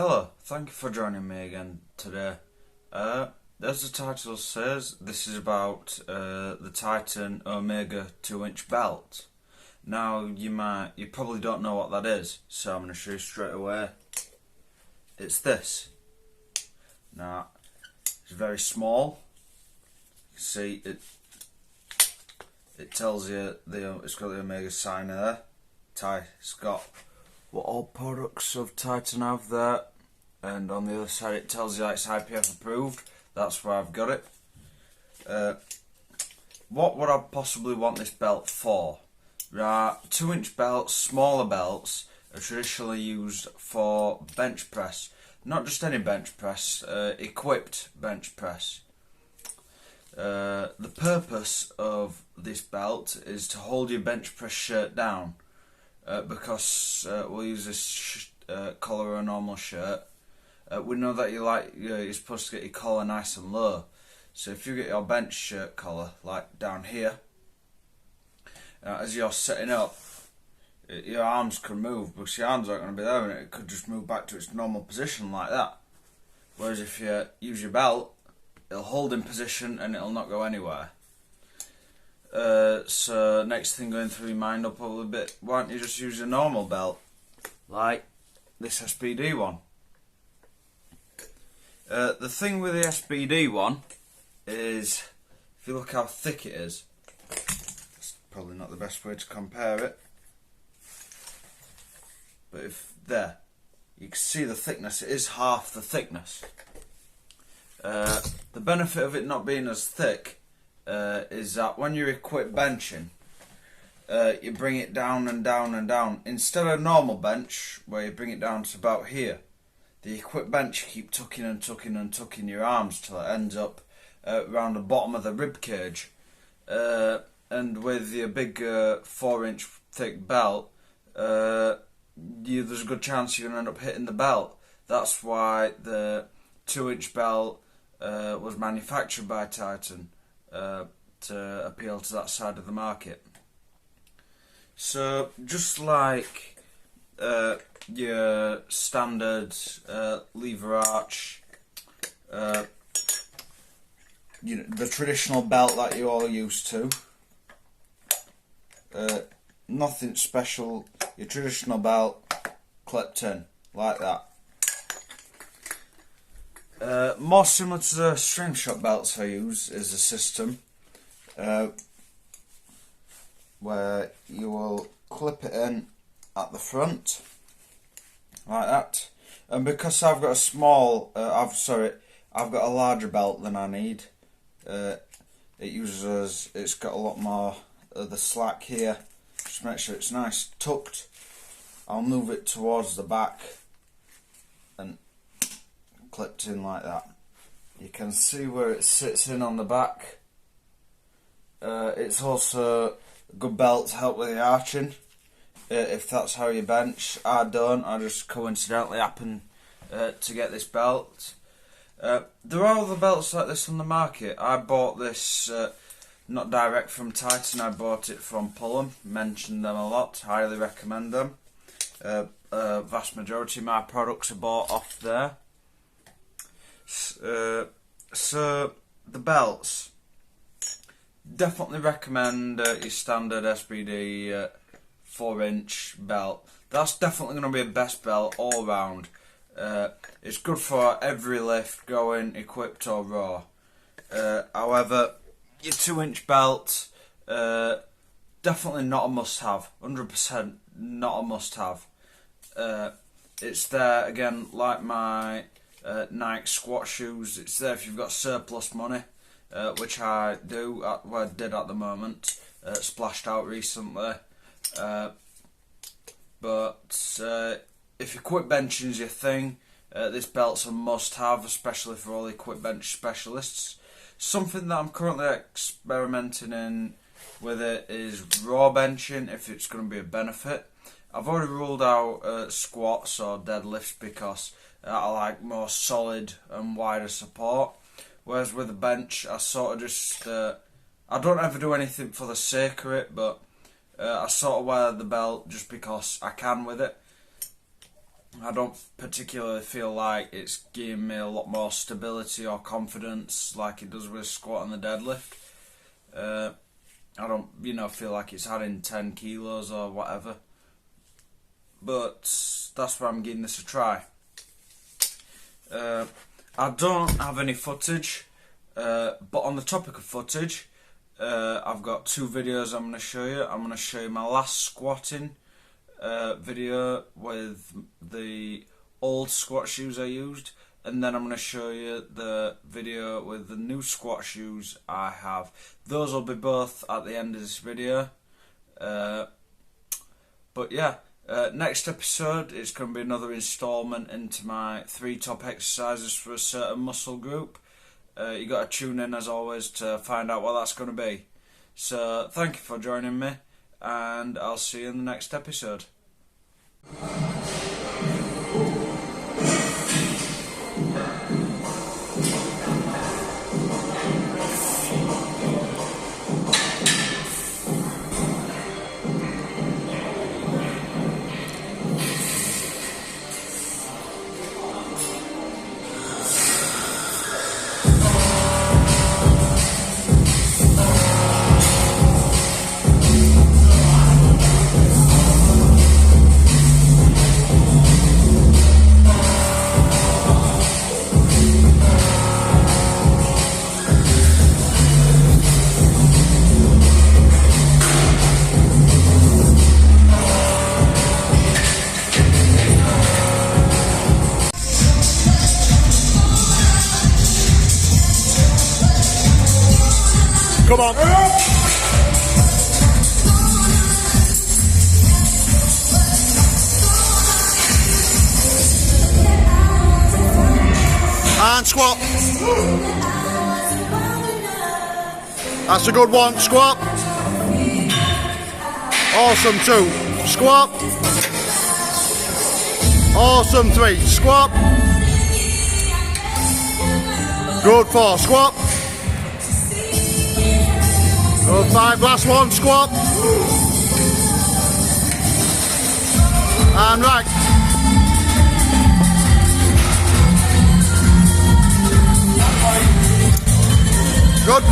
Hello, thank you for joining me again today. As the title says, this is about the Titan Omega 2-inch belt. Now you probably don't know what that is, so I'm going to show you straight away. It's this. Now, it's very small. You can see it tells you it's got the Omega sign there. It's got what all products of Titan have there, and on the other side it tells you it's IPF approved. That's where I've got it. What would I possibly want this belt for? Right, 2-inch belts, smaller belts, are traditionally used for bench press. Not just any bench press, equipped bench press. The purpose of this belt is to hold your bench press shirt down. Because we'll use this collar or a normal shirt. We know that you're supposed to get your collar nice and low. So if you get your bench shirt collar like down here, as you're setting up, your arms can move because your arms aren't going to be there, and it could just move back to its normal position like that. Whereas if you use your belt, it'll hold in position and it'll not go anywhere. So next thing going through your mind will probably be, why don't you just use a normal belt like this SPD one? The thing with the SPD one is, if you look how thick it is, it's probably not the best way to compare it, but if there, you can see the thickness, it is half the thickness. The benefit of it not being as thick is that when you're equipped benching, you bring it down and down and down. Instead of a normal bench, where you bring it down to about here, the equipped bench you keep tucking and tucking and tucking your arms till it ends up around the bottom of the rib cage. And with your big 4-inch thick belt, there's a good chance you're going to end up hitting the belt. That's why the 2-inch belt was manufactured by Titan. To appeal to that side of the market. So just like your standard lever arch, the traditional belt that you're all used to, nothing special, your traditional belt clipped in like that. More similar to the string shot belts I use is a system where you will clip it in at the front like that, and because I've got I've got a larger belt than I need. It's got a lot more of the slack here. Just make sure it's nice tucked. I'll move it towards the back and clipped in like that. You can see where it sits in on the back. It's also a good belt to help with the arching, if that's how you bench. I don't, I just coincidentally happen to get this belt. There are other belts like this on the market. I bought this not direct from Titan, I bought it from Pullum. Mentioned them a lot, highly recommend them. Vast majority of my products are bought off there. So the belts, definitely recommend your standard SPD 4-inch belt. That's definitely going to be a best belt all round. It's good for every lift, going equipped or raw. However, your 2-inch belt, definitely not a must-have. 100% not a must-have. It's there again, like my Nike squat shoes. It's there if you've got surplus money, which I do. I did at the moment. Splashed out recently, but if equipped benching is your thing, this belt's a must-have, especially for all equipped bench specialists. Something that I'm currently experimenting in with it is raw benching, if it's going to be a benefit. I've already ruled out squats or deadlifts because I like more solid and wider support. Whereas with a bench, I sort of just, I don't ever do anything for the sake of it, but I sort of wear the belt just because I can with it. I don't particularly feel like it's giving me a lot more stability or confidence like it does with squat and the deadlift. I don't, feel like it's adding 10 kilos or whatever. But that's why I'm giving this a try. I don't have any footage, but on the topic of footage, I've got 2 videos I'm going to show you. I'm going to show you my last squatting video with the old squat shoes I used, and then I'm going to show you the video with the new squat shoes I have. Those will be both at the end of this video. But yeah, next episode it's going to be another installment into my 3 top exercises for a certain muscle group. You got to tune in as always to find out what that's going to be. So thank you for joining me, and I'll see you in the next episode. Come on. And squat. That's a good one. Squat. Awesome. 2. Squat. Awesome. 3. Squat. Good. 4. Squat. Good. 5, last one, squat. And right. Good.